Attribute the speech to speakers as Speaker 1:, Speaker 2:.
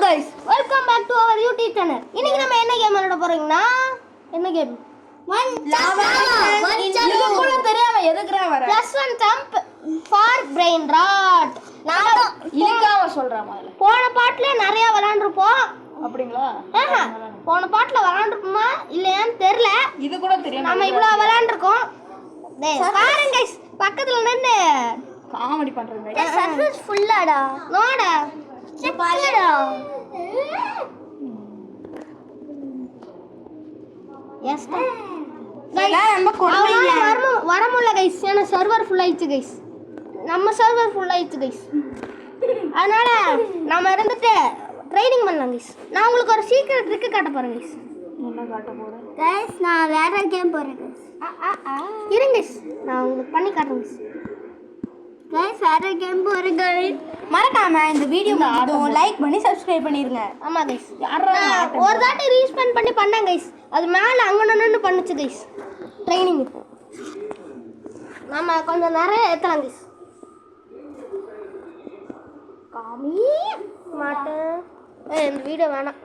Speaker 1: guys, welcome back to our YouTube channel. இன்னைக்கு நம்ம என்ன கேம் விளையாட போறோம்னா என்ன கேம்? One
Speaker 2: கூட தெரியாம எதுக்குறா வர?
Speaker 1: Plus one jump for brain rot. நான்
Speaker 2: இலக்காவ சொல்றேன் முதல்ல.
Speaker 1: போன பாட்டுல நிறைய விளையாண்டுருப்போம்.
Speaker 2: அப்படிங்களா?
Speaker 1: போன பாட்டுல விளையாண்டுருப்போமா இல்லையான்னு தெரியல.
Speaker 2: இது கூட தெரியாம
Speaker 1: நம்ம இவ்வளவு விளையாண்டுருக்கோம். பாருங்க guys, பக்கத்துல நின்னு
Speaker 2: காமெடி பண்றீங்க.
Speaker 1: சர்வீஸ் ஃபுல்லாடா. நோடா. பாருடா. எஸ்
Speaker 2: நம்ம கொடுமைங்க.
Speaker 1: வர முடியல கைஸ், ஏன்னா சர்வர் ஃபுல் ஆயிடுச்சு கைஸ். நம்ம சர்வர் ஃபுல் ஆயிடுச்சு கைஸ். அதனால நம்ம இருந்துட்டு ட்ரைனிங் பண்ணலாம் கைஸ். நான் உங்களுக்கு ஒரு சீக்ரெட் ட்ரிக் காட்ட போறேன் கைஸ்.
Speaker 2: என்ன காட்ட போறேன்?
Speaker 1: கைஸ் நான் வேற கேம் போறேன் கைஸ். இருங்க கைஸ், நான் உங்களுக்கு பண்ணி காட்டுறேன் கைஸ். கைஸ் வேற கேம் போறேன் கைஸ்.
Speaker 2: மறக்காம இந்த வீடியோ லைக் பண்ணி சப்ஸ்கிரைப் பண்ணிருங்க.
Speaker 1: ஆமா கைஸ், ஒரு தாட்டி ரீஸ்பெண்ட் பண்ணி பண்ணேன் கைஸ். அது மேல அங்க நின்னு பண்ணுச்சு கைஸ். ட்ரைனிங் நாம கொஞ்சம் நிறைய ஏத்தலாம் கைஸ். காமி மாட்டேன். இந்த வீடியோ வேணாம்.